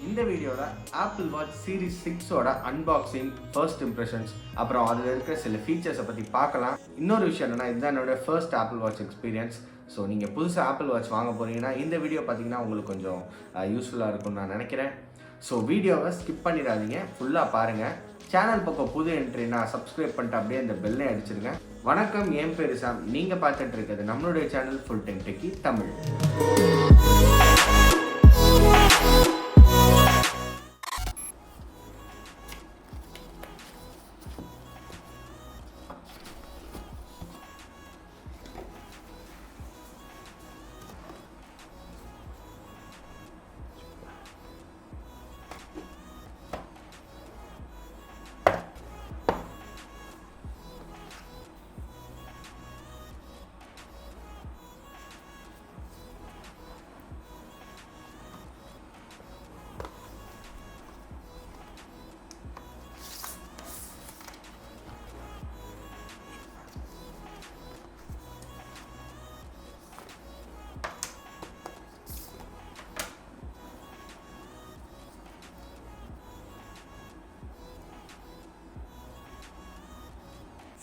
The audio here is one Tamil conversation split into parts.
இந்த வீடியோவில் ஆப்பிள் வாட்ச் சீரிஸ் 6ஓட அன்பாக்சிங், ஃபர்ஸ்ட் இம்ப்ரெஷன்ஸ், அப்புறம் அதில் இருக்கிற சில ஃபீச்சர்ஸை பற்றி பார்க்கலாம். இன்னொரு விஷயம் என்னென்னா, இதுதான் என்னோட first Apple Watch experience. So நீங்கள் புதுசாக ஆப்பிள் வாட்ச் வாங்க போகிறீங்கன்னா இந்த வீடியோ பார்த்தீங்கன்னா உங்களுக்கு கொஞ்சம் யூஸ்ஃபுல்லாக இருக்கும்னு நான் நினைக்கிறேன். ஸோ வீடியோவை ஸ்கிப் பண்ணிடாதீங்க, ஃபுல்லாக பாருங்கள். சேனல் பக்கம் புது என்ட்ரினா சப்ஸ்கிரைப் பண்ணிட்டு அப்படியே இந்த பெல்லை அடிச்சிருங்க. வணக்கம், என் பேர் சாம். நீங்கள் பார்த்துட்டு இருக்கிறது நம்மளுடைய channel full time techie Tamil.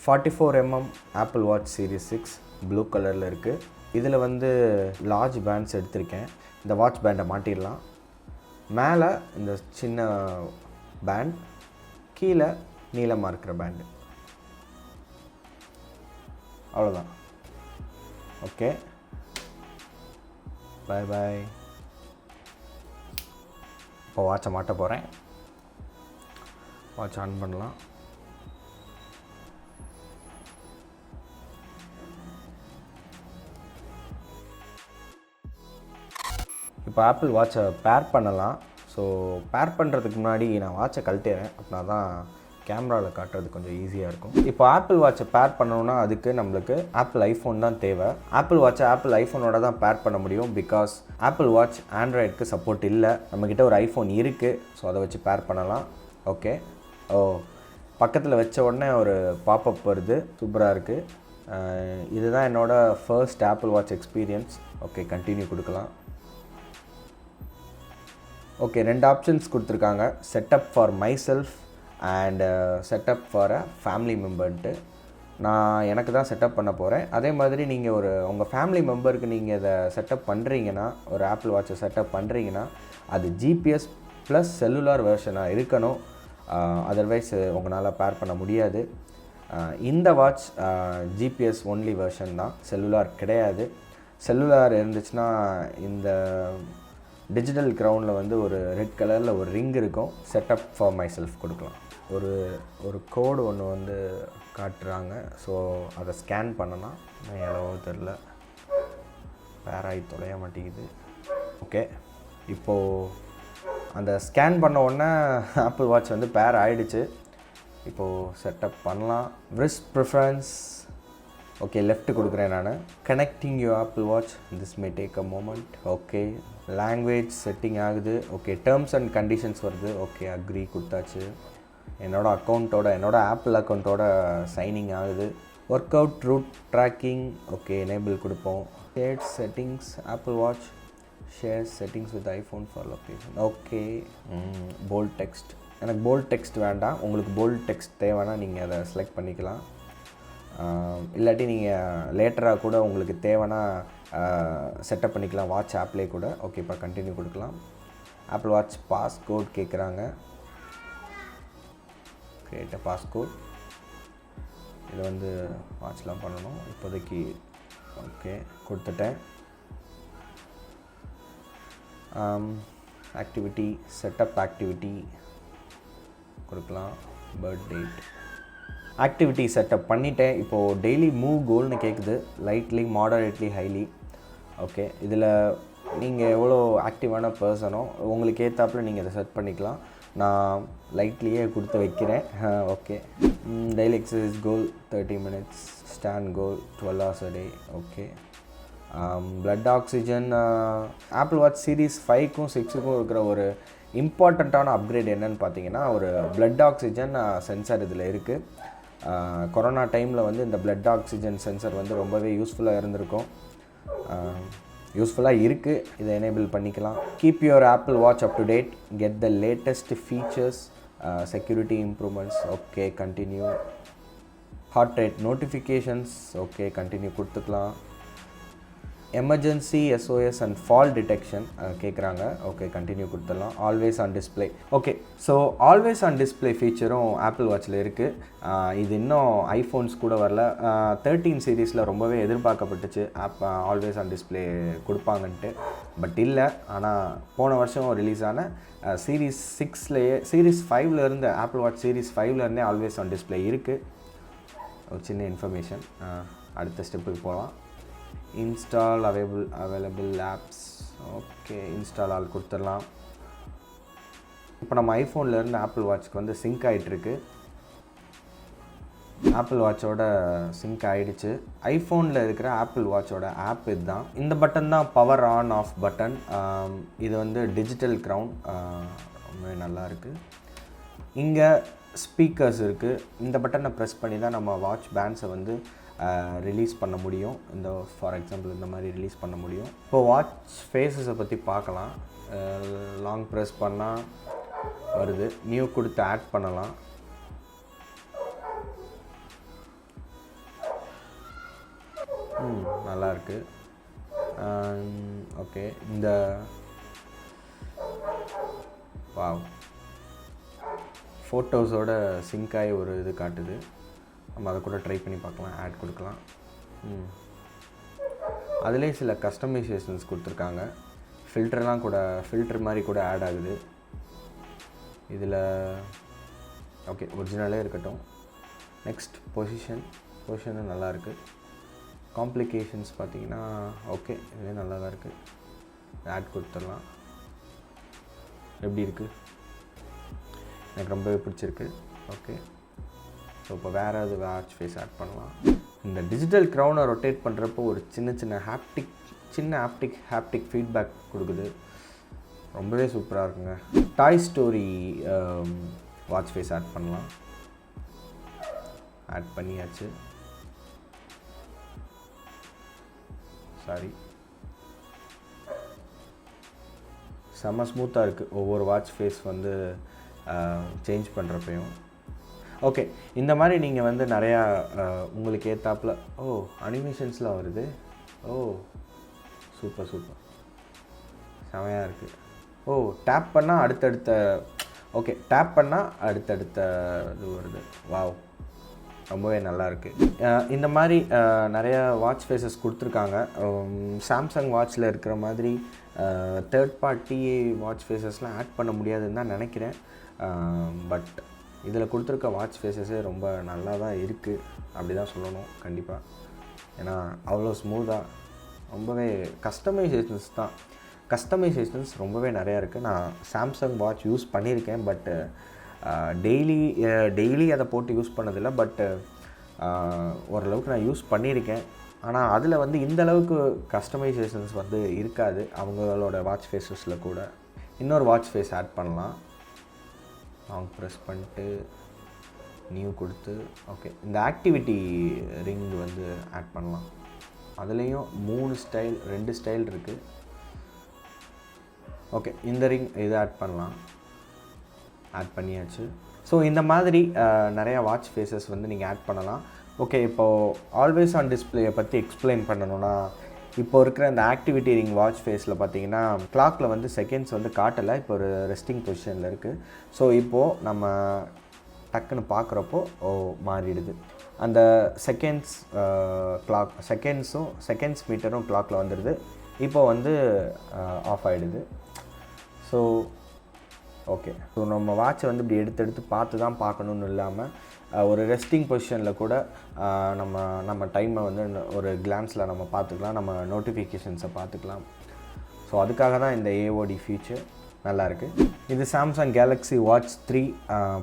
$44mm apple Watch series 6 blue கலரில் இருக்குது. இதில் வந்து லார்ஜ் பேண்ட்ஸ் எடுத்திருக்கேன். இந்த வாட்ச் பேண்டை மாட்டிடலாம். மேலே இந்த சின்ன பேண்ட், கீழே நீளமாக இருக்கிற பேண்டு. அவ்வளோதான். ஓகே, பாய் பாய். இப்போ வாட்சை மாட்ட போகிறேன். வாட்ச் ஆன் பண்ணலாம். இப்போ ஆப்பிள் வாட்சை பேர் பண்ணலாம். ஸோ பேர் பண்ணுறதுக்கு முன்னாடி நான் வாட்சை கழட்டிடுறேன், அப்படின்னா தான் கேமராவில் காட்டுறது கொஞ்சம் ஈஸியாக இருக்கும். இப்போ ஆப்பிள் வாட்சை பேர் பண்ணணுன்னா அதுக்கு நம்மளுக்கு ஆப்பிள் ஐஃபோன் தான் தேவை. ஆப்பிள் வாட்சை ஆப்பிள் ஐஃபோனோட தான் பேர் பண்ண முடியும். பிகாஸ் ஆப்பிள் வாட்ச் ஆண்ட்ராய்டுக்கு சப்போர்ட் இல்லை. நம்மக்கிட்ட ஒரு ஐஃபோன் இருக்குது, ஸோ அதை வச்சு பேர் பண்ணலாம். ஓகே, பக்கத்தில் வச்ச உடனே ஒரு பாப்அப் வருது, சூப்பராக இருக்குது. இதுதான் என்னோடய first Apple Watch experience. Okay, continue கொடுக்கலாம். ஓகே, ரெண்டு ஆப்ஷன்ஸ் கொடுத்துருக்காங்க, setup for myself and setup for a family மெம்பர்ன்ட்டு. நான் எனக்கு தான் செட்டப் பண்ண போகிறேன். அதே மாதிரி நீங்கள் உங்கள் ஃபேமிலி மெம்பருக்கு நீங்கள் இதை செட்டப் பண்ணுறீங்கன்னா, ஒரு ஆப்பிள் வாட்சை செட்டப் பண்ணுறீங்கன்னா அது ஜிபிஎஸ் ப்ளஸ் செல்லுலார் வெர்ஷனாக இருக்கணும். அதர்வைஸ் உங்களால் பேர் பண்ண முடியாது. இந்த வாட்ச் ஜிபிஎஸ் ஒன்லி வெர்ஷன் தான், செல்லுலார் கிடையாது. செல்லுலார் இருந்துச்சுன்னா இந்த டிஜிட்டல் க்ரௌண்டில் வந்து ஒரு ரெட் கலரில் ஒரு ரிங் இருக்கும், செட்டப் ஃபார் மை செல்ஃப் கொடுக்கலாம். ஒரு கோடு ஒன்று வந்து காட்டுறாங்க. ஸோ அதை ஸ்கேன் பண்ணலாம். நான் எவ்வளவோ தெரில, பேராகி தொலைய மாட்டேங்குது. ஓகே, இப்போது அந்த ஸ்கேன் பண்ண உடனே ஆப்பிள் வாட்ச் வந்து பேர் ஆகிடுச்சு. இப்போது செட்டப் பண்ணலாம். ரிஸ்ட் ப்ரிஃபரன்ஸ், ஓகே, லெஃப்ட் கொடுக்குறேன் நான். Connecting you Apple Watch, this may take a moment. Okay, language setting ஆகுது. ஓகே, டேர்ம்ஸ் அண்ட் கண்டிஷன்ஸ் வருது. ஓகே, அக்ரி கொடுத்தாச்சு. என்னோட ஆப்பிள் அக்கௌண்ட்டோட சைனிங் ஆகுது. Workout route tracking, okay, enable கொடுப்போம். Share settings, Apple Watch share settings with iPhone for location. Okay, bold text. எனக்கு போல்ட் டெக்ஸ்ட் வேண்டாம். உங்களுக்கு போல்ட் டெக்ஸ்ட் தேவைன்னா நீங்கள் அதை செலக்ட் பண்ணிக்கலாம். இல்லாட்டி நீங்கள் லேட்டராக கூட உங்களுக்கு தேவைன்னா செட்டப் பண்ணிக்கலாம், வாட்ச் ஆப்லேயே கூட. ஓகே, இப்போ கண்டினியூ கொடுக்கலாம். ஆப்பிள் வாட்ச் பாஸ்கோட் கேட்குறாங்க. Create passcode. இதை வந்து வாட்ச்லாம் பண்ணணும் இப்போதைக்கு. ஓகே, கொடுத்துட்டேன். ஆக்டிவிட்டி, செட்டப் ஆக்டிவிட்டி கொடுக்கலாம். Birth date. ஆக்டிவிட்டி செட்டப் பண்ணிட்டேன். இப்போது டெய்லி மூவ் கோல்னு கேட்குது. Lightly, moderately, highly. ஓகே, இதில் நீங்கள் எவ்வளோ ஆக்டிவான பர்சனோ உங்களுக்கு ஏற்றாப்புல நீங்கள் இதை செட் பண்ணிக்கலாம். நான் லைட்லியே கொடுத்து வைக்கிறேன். Okay, daily exercise goal 30 minutes, stand goal 12 hours a day. Okay, blood oxygen. Apple Watch series 5க்கும் 6க்கும் இருக்கிற ஒரு இம்பார்ட்டண்ட்டான அப்கிரேட் என்னன்னு பார்த்தீங்கன்னா, ஒரு பிளட் ஆக்சிஜன் சென்சார் இதில் இருக்குது. கொரோனா டைமில் வந்து இந்த பிளட் ஆக்சிஜன் சென்சர் வந்து ரொம்பவே யூஸ்ஃபுல்லாக இருந்திருக்கும். யூஸ்ஃபுல்லாக இருக்குது. இதை எனேபிள் பண்ணிக்கலாம். Keep your Apple Watch up to date, get the latest features, security improvements, okay continue. Heart rate notifications, okay continue கொடுத்துக்கலாம். Emergency SOS and fall detection கேட்குறாங்க, ஓகே கண்டினியூ கொடுத்துடலாம். Always on display, okay. So always on display ஃபீச்சரும் ஆப்பிள் வாட்சில் இருக்குது. இது இன்னும் ஐஃபோன்ஸ் கூட வரல. 13 சீரீஸில் ரொம்பவே எதிர்பார்க்கப்பட்டுச்சு ஆல்வேஸ் ஆன் டிஸ்பிளே கொடுப்பாங்கன்ட்டு, பட் இல்லை. ஆனால் போன வருஷம் ரிலீஸ் ஆன சீரீஸ் 6லேயே, சீரீஸ் 5லேருந்து, ஆப்பிள் வாட்ச் சீரீஸ் 5லேருந்தே ஆல்வேஸ் ஆன் டிஸ்பிளே இருக்குது. ஒரு சின்ன இன்ஃபர்மேஷன். அடுத்த ஸ்டெப்புக்கு போகலாம். Install available apps, okay install all கொடுத்துடலாம். இப்போ நம்ம ஐஃபோன்லேருந்து ஆப்பிள் வாட்ச்க்கு வந்து சிங்க் ஆகிட்டுருக்கு. ஆப்பிள் வாட்சோட சிங்க் ஆகிடுச்சு. ஐஃபோனில் இருக்கிற ஆப்பிள் வாட்சோட ஆப் இதுதான். இந்த பட்டன் தான் பவர் ஆன் ஆஃப் பட்டன். இது வந்து டிஜிட்டல் க்ரவுன், ரொம்ப நல்லா இருக்குது. இங்கே ஸ்பீக்கர்ஸ் இருக்குது. இந்த பட்டனை ப்ரெஸ் பண்ணி தான் நம்ம வாட்ச் பேண்ட்ஸை வந்து ரிலீஸ் பண்ண முடியும். இந்த ஃபார் எக்ஸாம்பிள் இந்த மாதிரி ரிலீஸ் பண்ண முடியும். இப்போது வாட்ச் ஃபேஸஸை பற்றி பார்க்கலாம். லாங் ப்ரெஸ் பண்ணால் வருது. நியூ கொடுத்து ஆட் பண்ணலாம். நல்லாயிருக்கு. ஓகே, இந்த வாவ் ஃபோட்டோஸோட சிங்க் ஆகி ஒரு இது காட்டுது. நம்ம அதை கூட ட்ரை பண்ணி பார்க்கலாம். ஆட் கொடுக்கலாம். அதிலே சில கஸ்டமைசேஷன்ஸ் கொடுத்துருக்காங்க. ஃபில்டர்லாம் கூட, ஃபில்டர் மாதிரி கூட ஆட் ஆகுது இதில். ஓகே, ஒரிஜினலே இருக்கட்டும். நெக்ஸ்ட் பொசிஷனும் நல்லாயிருக்கு. காம்ப்ளிகேஷன்ஸ் பார்த்தீங்கன்னா ஓகே, இதுவே நல்லா தான் இருக்குது. ஆட் கொடுத்துடலாம். எப்படி இருக்குது? எனக்கு ரொம்பவே பிடிச்சிருக்கு. ஓகே, ஸோ இப்போ வேறு எது வாட்ச் ஃபேஸ் ஆட் பண்ணலாம். இந்த டிஜிட்டல் க்ரௌனை ரொட்டேட் பண்ணுறப்போ ஒரு சின்ன ஹாப்டிக் ஃபீட்பேக் கொடுக்குது. ரொம்பவே சூப்பராக இருக்குங்க. டாய் ஸ்டோரி வாட்ச் ஃபேஸ் ஆட் பண்ணலாம். ஆட் பண்ணியாச்சு. சாரி, செம்ம ஸ்மூத்தாக இருக்குது ஒவ்வொரு வாட்ச் ஃபேஸ் வந்து சேஞ்ச் பண்ணுறப்பையும். ஓகே, இந்த மாதிரி நீங்கள் வந்து நிறையா உங்களுக்கு ஏற்றாப்பில் அனிமேஷன்ஸ்லாம் வருது. சூப்பர் செமையாக இருக்குது. டேப் பண்ணால் அடுத்தடுத்த இது வருது. வாவ், ரொம்பவே நல்லாயிருக்கு. இந்த மாதிரி நிறையா வாட்ச் ஃபேஸஸ் கொடுத்துருக்காங்க. சாம்சங் வாட்சில் இருக்கிற மாதிரி தேர்ட் பார்ட்டி வாட்ச் ஃபேஸஸ்லாம் ஆட் பண்ண முடியாதுன்னு தான் நினைக்கிறேன். பட் இதில் கொடுத்துருக்க வாட்ச் ஃபேஸஸே ரொம்ப நல்லா தான் இருக்குது, அப்படி தான் சொல்லணும் கண்டிப்பாக. ஏன்னா அவ்வளோ ஸ்மூத்தாக, ரொம்பவே கஸ்டமைசேஷன்ஸ் ரொம்பவே நிறையா இருக்குது. நான் சாம்சங் வாட்ச் யூஸ் பண்ணியிருக்கேன், பட்டு டெய்லி அதை போட்டு யூஸ் பண்ணதில்லை. பட்டு ஓரளவுக்கு நான் யூஸ் பண்ணியிருக்கேன். ஆனால் அதில் வந்து இந்தளவுக்கு கஸ்டமைசேஷன்ஸ் வந்து இருக்காது அவங்களோட வாட்ச் ஃபேஸஸில் கூட. இன்னொரு வாட்ச் ஃபேஸ் ஆட் பண்ணலாம். லாங் ப்ரெஸ் பண்ணிட்டு நியூ கொடுத்து, ஓகே இந்த ஆக்டிவிட்டி ரிங் வந்து ஆட் பண்ணலாம். அதுலேயும் 2 ஸ்டைல் இருக்குது. ஓகே, இந்த ரிங் இதை ஆட் பண்ணலாம். ஆட் பண்ணியாச்சு. ஸோ இந்த மாதிரி நிறையா வாட்ச் ஃபேஸஸ் வந்து நீங்கள் ஆட் பண்ணலாம். ஓகே, இப்போது ஆல்வேஸ் ஆன் டிஸ்பிளேயை பற்றி எக்ஸ்பிளைன் பண்ணணுன்னா, இப்போ இருக்கிற இந்த ஆக்டிவிட்டி ரிங் வாட்ச் ஃபேஸில் பார்த்தீங்கன்னா கிளாக்கில் வந்து செகண்ட்ஸ் வந்து காட்டலை. இப்போ ஒரு ரெஸ்டிங் பொசிஷனில் இருக்குது. ஸோ இப்போது நம்ம டக்குன்னு பார்க்குறப்போ மாறிடுது. அந்த செகண்ட்ஸ் மீட்டரும் கிளாக்கில் வந்துடுது. இப்போ வந்து ஆஃப் ஆகிடுது. ஸோ ஓகே, ஸோ நம்ம வாட்சை வந்து இப்படி எடுத்து பார்த்து தான் பார்க்கணுன்னு இல்லாமல் ஒரு ரெஸ்டிங் பொசிஷனில் கூட நம்ம டைமை வந்து ஒரு கிளான்ஸில் நம்ம பார்த்துக்கலாம். நம்ம நோட்டிஃபிகேஷன்ஸை பார்த்துக்கலாம். ஸோ அதுக்காக தான் இந்த AOD ஃபீச்சர் நல்லாயிருக்கு. இது சாம்சங் கேலக்ஸி வாட்ச் 3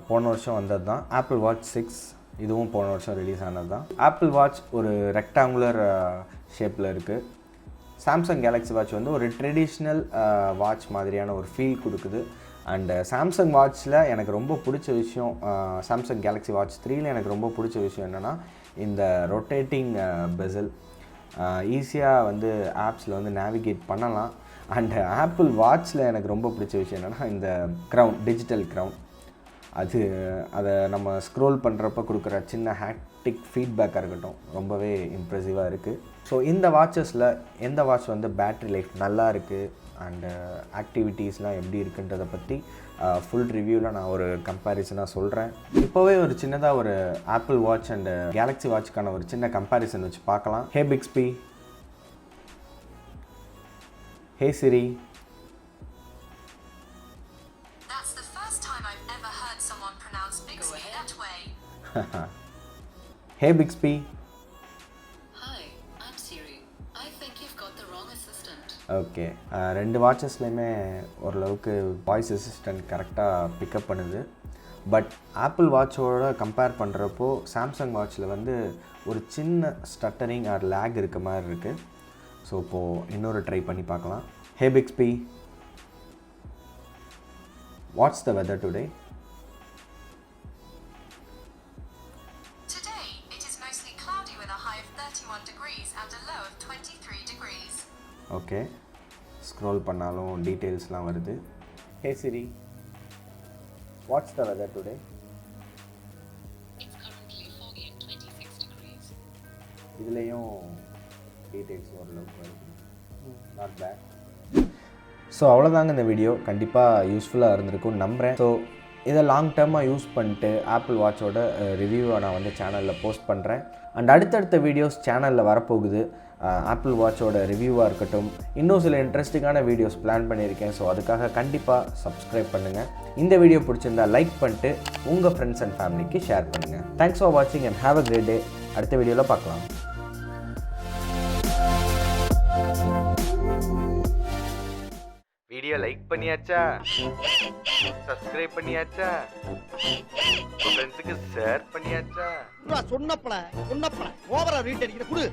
போன வருஷம் வந்தது தான். ஆப்பிள் வாட்ச் 6 இதுவும் போன வருஷம் ரிலீஸ் ஆனது தான். ஆப்பிள் வாட்ச் ஒரு ரெக்டாங்குலர் ஷேப்பில் இருக்குது. சாம்சங் கேலக்ஸி வாட்ச் வந்து ஒரு ட்ரெடிஷ்னல் வாட்ச் மாதிரியான ஒரு ஃபீல் கொடுக்குது. அண்டு சாம்சங் வாட்சில் எனக்கு ரொம்ப பிடிச்ச விஷயம், சாம்சங் கேலக்ஸி வாட்ச் 3ல் எனக்கு ரொம்ப பிடிச்ச விஷயம் என்னென்னா இந்த ரொட்டேட்டிங் பெசல். ஈஸியாக வந்து ஆப்ஸில் வந்து நேவிகேட் பண்ணலாம். அண்ட் ஆப்பிள் வாட்சில் எனக்கு ரொம்ப பிடிச்ச விஷயம் என்னென்னா இந்த க்ரௌன், டிஜிட்டல் க்ரௌன். அதை நம்ம ஸ்க்ரோல் பண்ணுறப்ப கொடுக்குற சின்ன ஹேக்டிக் ஃபீட்பேக்காக இருக்கட்டும், ரொம்பவே இம்ப்ரெசிவாக இருக்குது. ஸோ இந்த வாட்சஸில் எந்த வாட்ச் வந்து பேட்ரி லைஃப் நல்லா இருக்குது அண்டு ஆக்டிவிட்டீஸ்லாம் எப்படி இருக்குன்றதை பற்றி ஃபுல் ரிவ்யூவில் நான் ஒரு கம்பேரிசனாக சொல்கிறேன். இப்போவே ஒரு சின்னதாக ஒரு ஆப்பிள் வாட்ச் அண்டு கேலக்ஸி வாட்சுக்கான ஒரு சின்ன கம்பேரிசன் வச்சு பார்க்கலாம். ஹே Bixby, hey Siri. Hey Bixby. Hi, I'm Siri. I think you've got the wrong assistant. Okay, ரெண்டு வாட்சஸ்லையுமே ஓரளவுக்கு வாய்ஸ் அசிஸ்டன்ட் கரெக்டாக பிக்கப் பண்ணுது. பட் ஆப்பிள் வாட்சோட கம்பேர் பண்ணுறப்போ சாம்சங் வாட்சில் வந்து ஒரு சின்ன ஸ்டட்டரிங் ஆர் லேக் இருக்க மாதிரி இருக்குது. ஸோ இப்போது இன்னொரு ட்ரை பண்ணி பார்க்கலாம். Hey Bixby, what's the weather today? Okay, scroll பண்ணாலும் டீட்டெயில்ஸ்லாம் வருது. ஹே சிரி, வாட்ஸ் த வெதர் டுடே? இதுலேயும் டீட்டெயில்ஸ் ஓரளவுக்கு வருது. Not bad. ஸோ அவ்வளோதாங்க இந்த வீடியோ. கண்டிப்பாக யூஸ்ஃபுல்லாக இருந்திருக்கும்னு நம்புகிறேன். ஸோ இதை லாங் டேர்மாக யூஸ் பண்ணிட்டு ஆப்பிள் வாட்சோட ரிவ்யூவை நான் வந்து சேனலில் போஸ்ட் பண்ணுறேன். அண்ட் அடுத்தடுத்த வீடியோஸ் சேனலில் வரப்போகுது. ஆப்பிள் வாட்சோட ரிவ்யூவாக இருக்கட்டும், இன்னும் சில இன்ட்ரெஸ்டிங்கான வீடியோஸ் பிளான் பண்ணியிருக்கேன். ஸோ அதுக்காக கண்டிப்பாக சப்ஸ்கிரைப் பண்ணுங்கள். இந்த வீடியோ பிடிச்சிருந்தா லைக் பண்ணிட்டு உங்கள் ஃப்ரெண்ட்ஸ் அண்ட் ஃபேமிலிக்கு ஷேர் பண்ணுங்கள். தேங்க்ஸ் ஃபார் வாட்சிங் and have a great day. அடுத்த வீடியோவில் பார்க்கலாம். வீடியோ லைக் பண்ணியாச்சா? சப்ஸ்கிரைப் பண்ணியாச்சா? ஃப்ரெண்ட்ஸுக்கு ஷேர் பண்ணியாச்சா? சொன்னப்பல ஓவரா ரீட் அடிக்கிற குடு.